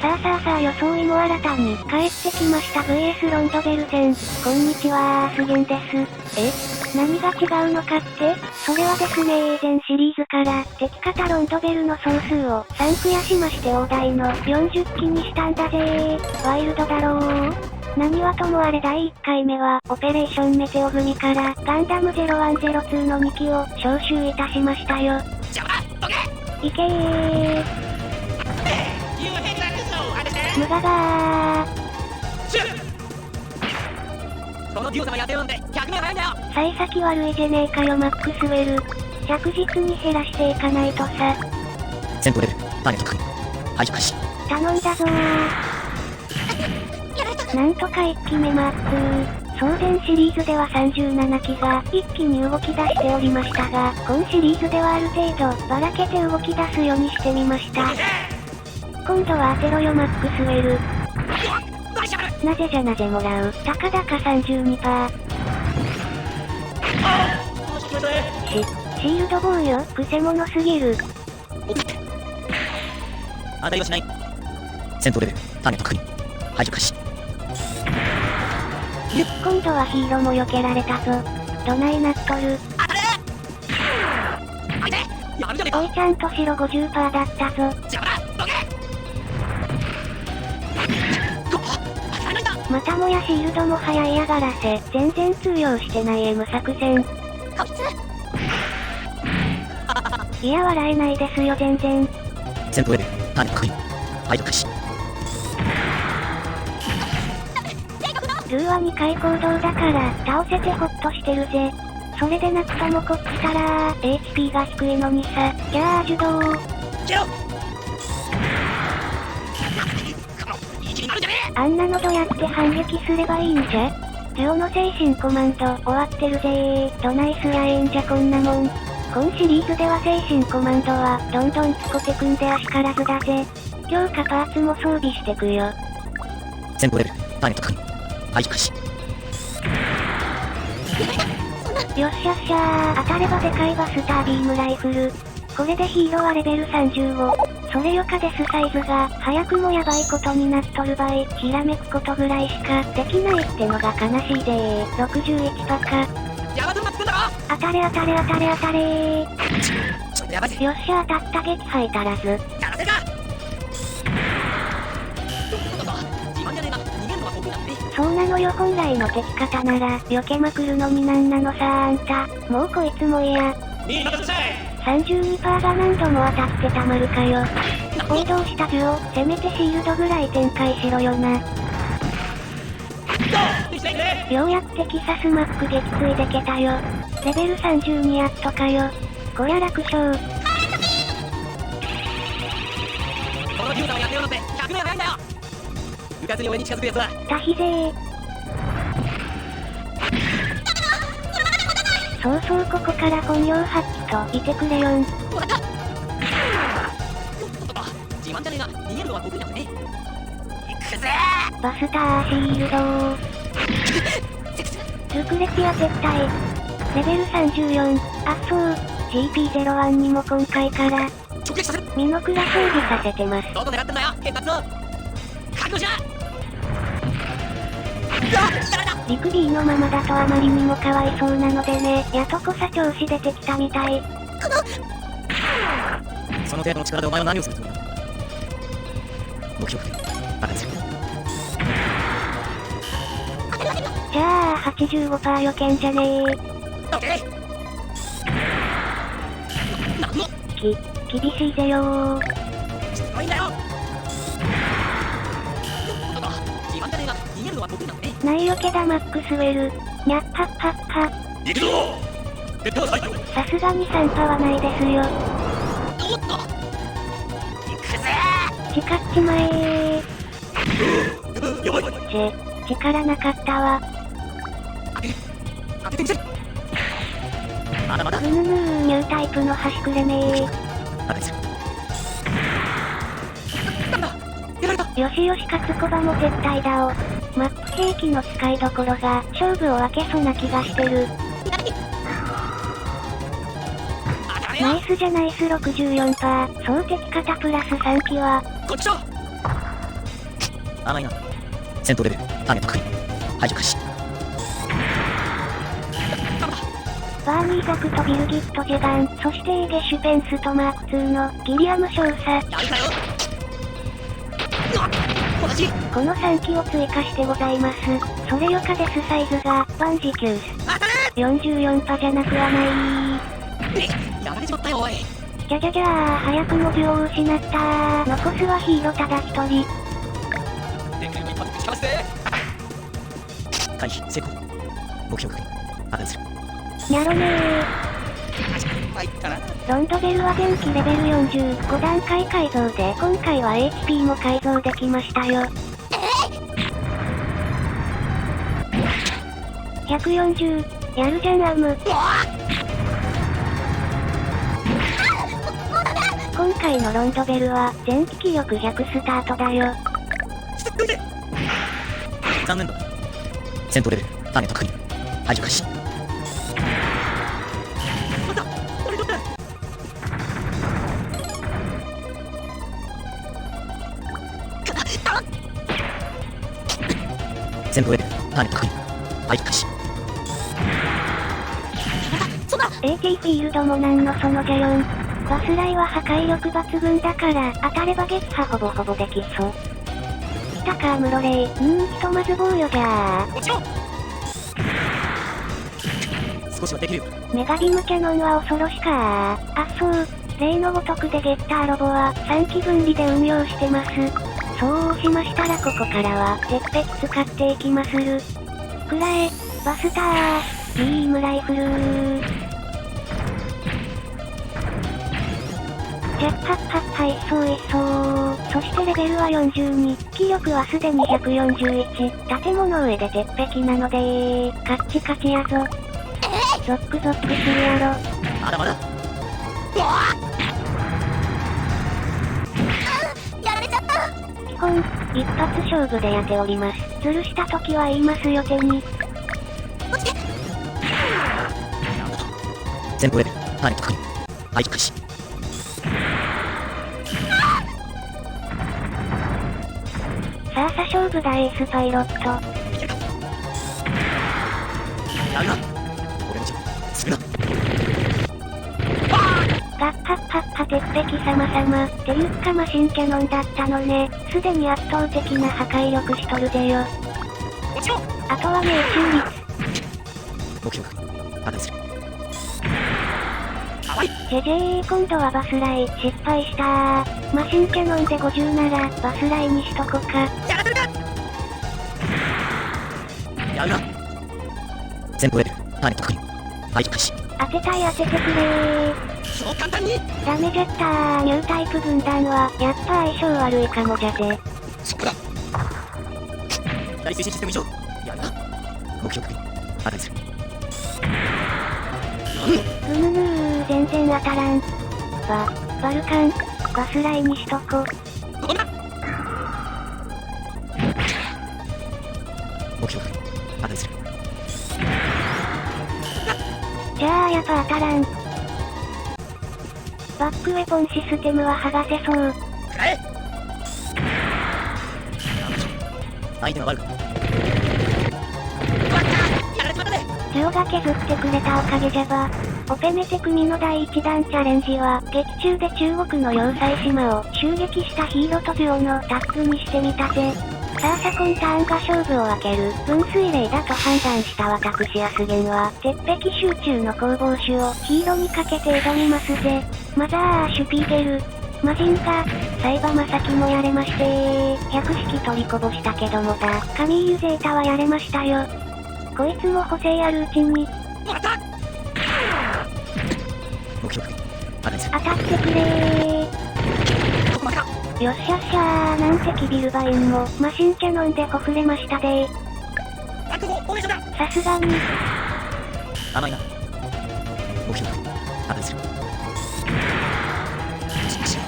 さあ装いも新たに帰ってきました VS ロンドベル戦。こんにちはー、すげんです。何が違うのかって？それはですね、前シリーズから敵方ロンドベルの総数を3増やしまして大台の40機にしたんだぜー。ワイルドだろー。何はともあれ第1回目はオペレーションメテオ組からガンダム0102の2機を招集いたしましたよ。いけー。無駄だー。そのデュオ様やってるんで100名早いんだよ。幸先悪いじゃねえかよマックスウェル。着実に減らしていかないとさ。戦闘レベルパネット確認排除開始。頼んだぞー。なんとか1機目マック。総前シリーズでは37機が一気に動き出しておりましたが、今シリーズではある程度ばらけて動き出すようにしてみました。今度は当てろよマックスウェル。なぜじゃなぜもらう。たかだか 32%。シールドボーンよ、くせ者すぎる。当たりはしない。戦闘レベルパネット確認排除開始。今度はヒーローも避けられたぞ。どないなっとる。当たれやるじゃねえか。おいちゃんと白 50% だったぞ。邪魔だどけ。またもやシールドも早い嫌がらせ。全然通用してない M 作戦。いや笑えないですよ全然。戦闘レベルパネット確認排除開始。ルーは2回行動だから倒せてホッとしてるぜ。それでなくともこっちから HP が低いのにさ。じゃあ受動。あんなのどやって反撃すればいいんじゃ。ジオの精神コマンド終わってるぜー。どないすりゃええんじゃこんなもん。今シリーズでは精神コマンドはどんどんつこてくんであしからずだぜ。強化パーツも装備してくよ。戦闘レベルパネット確認排除開始。よっしゃっしゃー。当たればでかいバスタービームライフル。これでヒーローはレベル35。それよかですサイズが早くもやばいことになっとる場合、ひらめくことぐらいしかできないってのが悲しいでー。61%か。当たれ当たれ当たれ当たれー。よっしゃ当たった撃破足らず。そうなのよ本来の敵方なら避けまくるのになんなのさあんた。もうこいつも嫌。32% が何度も当たってたまるかよ。行動したジュオ、せめてシールドぐらい展開しろよな。ようやくテキサスマック撃墜でけたよ。レベル32やっとかよ。こりゃ楽勝。このデュオ様やってるのって100名早いんだよ。うかつに俺に近づくやつはタヒぜー。そうそうここから本領発揮といてくれよん。自慢じゃねえが逃げるのは得意なんだね。いくぜー。バスターシールドー。ルクレティア撤退。レベル34。あっそう。GP01 にも今回から直撃させる。ミノクラ装備させてます。どこ狙ってんだよ結発の覚悟じゃ。リクリーのままだとあまりにもかわいそうなのでね、やとこさ調子出てきたみたい。その程度の力でお前は何をするつもりだ。目標バカにする。じゃあ 85% 避けんじゃねー。オッケー。なんの厳しいぜよー。強いんだよ。自慢じゃねえが逃げるのは得意なんだね。ない避けだマックスウェル。にゃっはっはっは。行くぞベッター最強。さすがに3%はないですよ。おっと行くぜ誓っちまえー。やばい。力なかったわ。当ててみせる。まだまだ。ぬぬぬーニュータイプの端くれめー。バカにする。なんだやられた。よしよし勝つコバも撤退だお。マップ兵器の使いどころが勝負を分けそうな気がしてる。ナイスじゃナイス 64%。そう敵方プラス3機はこっちだ。甘いな。戦闘レベルターゲット確認。排除開始。バーニーザクとビルギットジェガン、そしてエーゲシュペンスとマーク2のギリアム少佐。やるかよ。同じ。この3機を追加してございます。それよかです。サイズがバンジキュース当たれ。44パじゃなくはない。やられちまったよおい。じゃじゃじゃー、早くも銃を失ったー。残すはヒーローただ一人。でかい一発ぶちかわして。回避成功。目標確認。破壊する。にゃろね入ったな。ロンドベルは前期レベル45段階改造で、今回は HP も改造できましたよ。140、やるじゃんアム。今回のロンドベルは前期気力100スタートだよ。残念だ。戦闘レベルターゲット確認。排除開始。戦闘レベルターゲット確認。排除開始。AT フィールドもなんのそのじゃよん。バスライは破壊力抜群だから、当たれば撃破ほぼほぼできそう。来たかムロレイ。ひとまず防御じゃー。落ちろ。少しはできるよ。メガビムキャノンは恐ろしかー。あっそう。例のごとくでゲッターロボは3機分離で運用してます。そうしましたらここからは鉄壁使っていきまする。くらえ、バスター、ビームライフルー。ジャッハッハッハいっそういっそう。そしてレベルは42。気力はすでに141。建物上で鉄壁なのでカッチカチやぞ。ゾックゾックするやろ。まだまだ。やられちゃった。基本、一発勝負でやっております。ズルした時は言いますよ手に。落ちて。戦闘レベルターゲット確認。排除開始。さあさ勝負だエースパイロット。いけるか。やるな。俺の力するな。ガッハッハッハ鉄壁様様。っていうかマシンキャノンだったのね。すでに圧倒的な破壊力しとるぜよ。落ちろ。あとは命中率。目標確認。破壊する。かわいい。ジェジェー、今度はバスライ、失敗したー。マシンキャノンで50なら、バスライにしとこか。やらせるか。やるな。戦闘レベルターゲット確認。排除開始。当てたい当ててくれー。そう簡単に。ダメじゃったー。ニュータイプ軍団は、やっぱ相性悪いかもじゃぜ。そこだ。大推進システム以上。やるな。目標確認。破壊する。ぐぬぬー、全然当たらん。バルカン、バスライにしとこ。ここだ。目標確認。破壊する。じゃあやっぱ当たらん。バックウェポンシステムは剥がせそう。くらえ。相手が悪かった。やられちまったね。ジオが削ってくれたおかげじゃば。オペメテ組の第1弾チャレンジは、劇中で中国の要塞島を襲撃したヒーローとジオのタッグにしてみたぜ。さあ今ターンが勝負を分ける分水嶺だと判断した私アスゲンは、鉄壁集中の攻防手をヒーローにかけて挑みますぜ。マザーシュピーゲル、マジンガ、サイバマサキもやれましてー。100式取りこぼしたけどもだ、カミーユゼータはやれましたよ。こいつも補正あるうちに、また。目標確認。破壊する。当たってくれー。ここまでか。よっしゃっしゃー。なんてキビルバインもマシンキャノンでほふれましたでー。確保お願いしだ。さすがに。甘いな。目標確認。破壊する。しかし、こ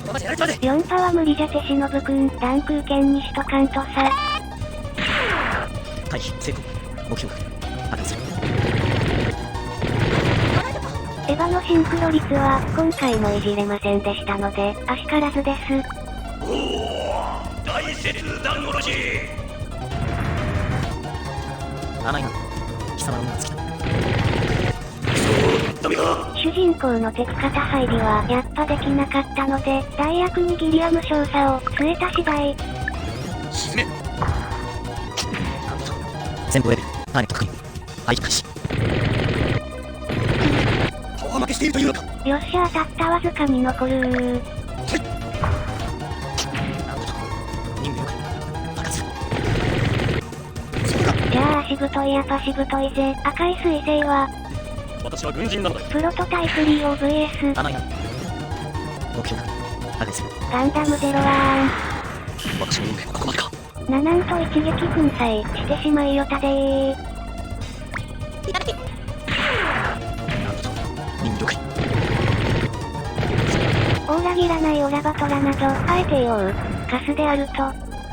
のままじゃやられちまうぜ。4パは無理じゃてしのぶくん、弾空剣にしとかんとさ。回避成功。目標確認。破壊する。エヴァのシンクロ率は今回もいじれませんでしたので、あしからずです。大失切断殺し。甘いな、貴様の運が尽きた。ダメか。主人公の敵方配備はやっぱできなかったので、代役にギリアム少佐を据えた次第。沈め。なんだと。戦闘レベルターゲット確認。排除開始。パワー負けしているというのか。よっしゃ、当たったわずかに残る。なんだと。任務了解。爆発する。そうか。じゃあ足太いやっぱしぶといぜ。赤い彗星は私は軍人なのだ。プロトタイプリオ VS 甘いな。目標確認。破壊する。ガンダム01。私の運命はここまでか。ななんと一撃粉砕してしまいよたでー。いただき。なんだと。任務了解。オーラ切らないオラバトラなど、あえて言おう。カスであると。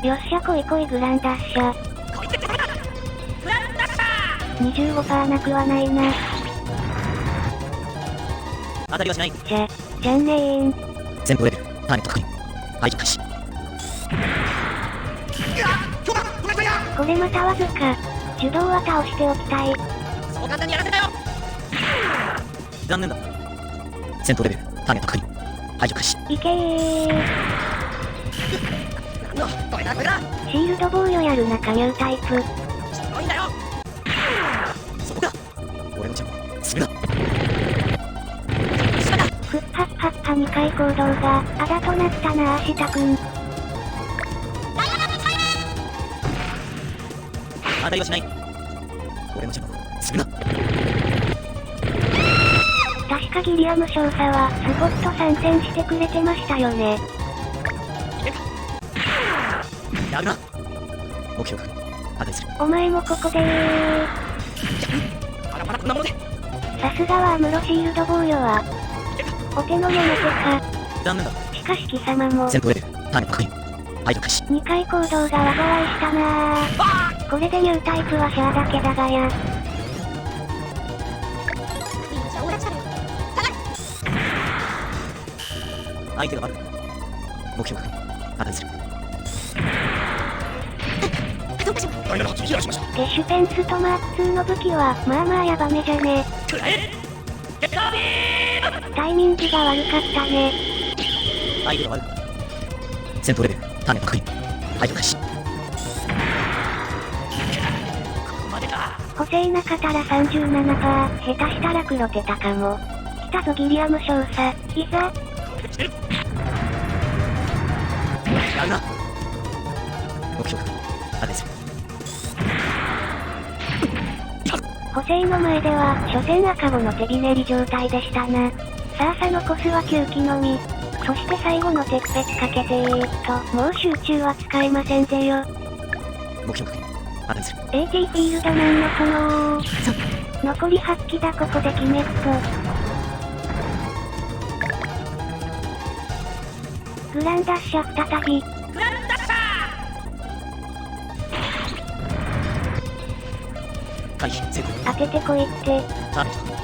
よっしゃこいこいグランダッシャ。25% なくはないな。当たりはしない。じゃんねーん。戦闘レベルターゲット確認。排除開始。これまたわずか。受動は倒しておきたい。そう簡単にやらせたよ。残念だ。戦闘レベルターゲット確認。排除開始。いけー。これだこれだ。シールド防御やるな加入タイプ。すごいんだよ。そこか。俺のジャンプするな。ふっはっはっは2回行動があだとなったなあしたくん。当たりはしない。俺のジャンプするな。確かギリアム少佐はスポット参戦してくれてましたよね。いけるか。やるな。目標確認。破壊する。お前もここでー。パラパラこんなもので。さすがはアムロシールド防御はお手の物手か。残念だ。しかし貴様も戦闘レベルターゲット確認。排除開始。2回行動が災いしたなー。これでニュータイプはシャアだけだがや。相手が悪くなる。目標確認。破壊する。ダイナの発見避難しました。ゲッシュペンストマーク2の武器はまあまあヤバめじゃね。くらえ。ゲッタービーム。タイミングが悪かったね。相手が悪くなる。戦闘レベルターゲット確認。排除開始。ここまでか。補正なかったら 37%、下手したら黒手たかも。来たぞギリアム少佐、いざ。やるな。目標確認。破壊する。補正の前では、所詮赤子の手びねり状態でしたな。さあ残すは9機のみ。そして最後の鉄壁かけてもう集中は使えませんぜよ。目標確認。破壊する。 AT フィールドなんのその残り8機だここで決めっと。グランダッシャ再び。グランダッシャー。回避成功。当ててこいって。ターゲット確認。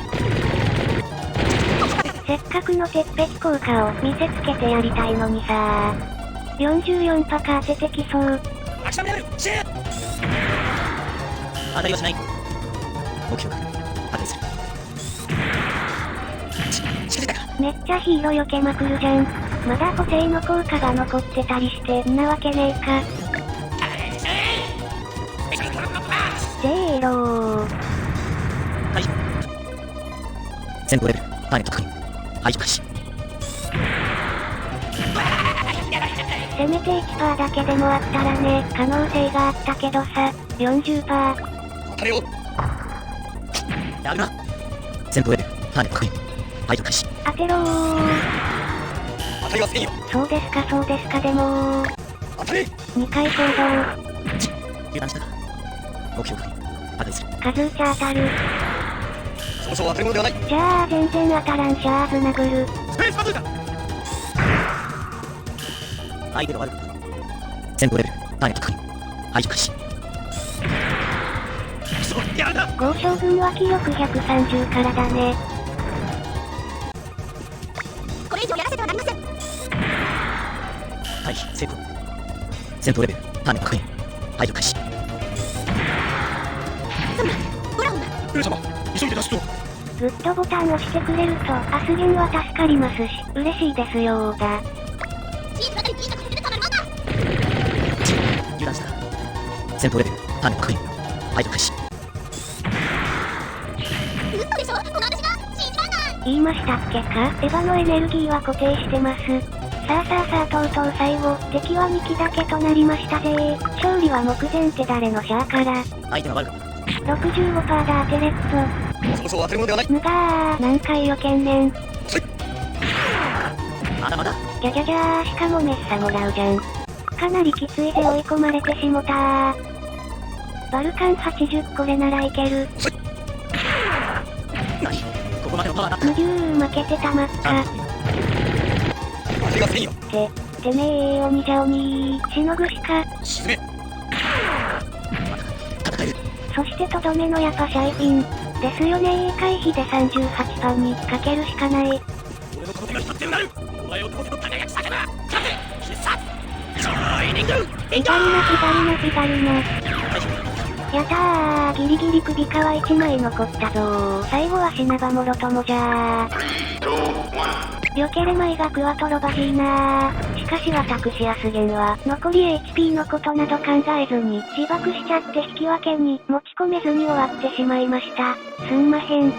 せっかくの鉄壁効果を見せつけてやりたいのにさー。44%か当ててきそう。アクションレベルシュー。当たりはしない。目標確認。破壊する。仕掛けたか。めっちゃヒーロー避けまくるじゃん。まだ補正の効果が残ってたりしてんなわけねえか。ゼーロー。排除。戦闘レベルターゲット確認。排除開始。せめて 1% だけでもあったらね、可能性があったけどさ、40%。当たれよ。やるな。戦闘レベルターゲット確認。排除開始。当てろー。当たりはせんよ。そうですかそうですかでも当たれ。2回行動。油断したか。目標確認。破壊する。数打ち当たる。そもそも当たるものではない。じゃあ全然当たらんシャーズ殴る。スペースバズーカ。相手が悪くなる。戦闘レベルターゲット確認。排除開始。やるな。豪将軍は気力130からだね。これ以上やらせてはなりません。回避成功。戦闘レベルターゲット確認排除開始。ほらほら。上様、急いで脱出を。グッドボタン押してくれると、アスゲンは助かりますし、嬉しいですよーだ。チーズが小さくするたまるもんだ。油断した。戦闘レベルターゲット確認排除開始。嘘でしょ、この私が信じられない。言いましたっけか？エヴァのエネルギーは固定してます。さあ、とうとう最後、敵は2機だけとなりましたぜー。勝利は目前って誰のシャーから。相手が悪かった。 65% だ当てれっそうそう当てるものではない。と。ぬがー、何回よけんねん。まだまだ。じゃじゃじゃー、しかもメッサもらうじゃん。かなりきついぜ追い込まれてしもたー。バルカン80これならいける。何ここまでのパワーだ。むぎゅー負けてたまった。味がせんよ。てめえ鬼じゃ鬼ー。しのぐしか。沈め。戦える。そしてとどめのやっぱシャイフィン。ですよねー。回避で38番にかけるしかない。俺のこの手が一つになる。お前をどうせと輝く魚。勝て。必殺。ジョイニング。左な。やったー、ギリギリ首皮1枚残ったぞー。最後は死なばもろともじゃー。よけれまいがクワトロバジーナー。しかし私アスゲンは、残り HP のことなど考えずに、自爆しちゃって引き分けに持ち込めずに終わってしまいました。すんまへん。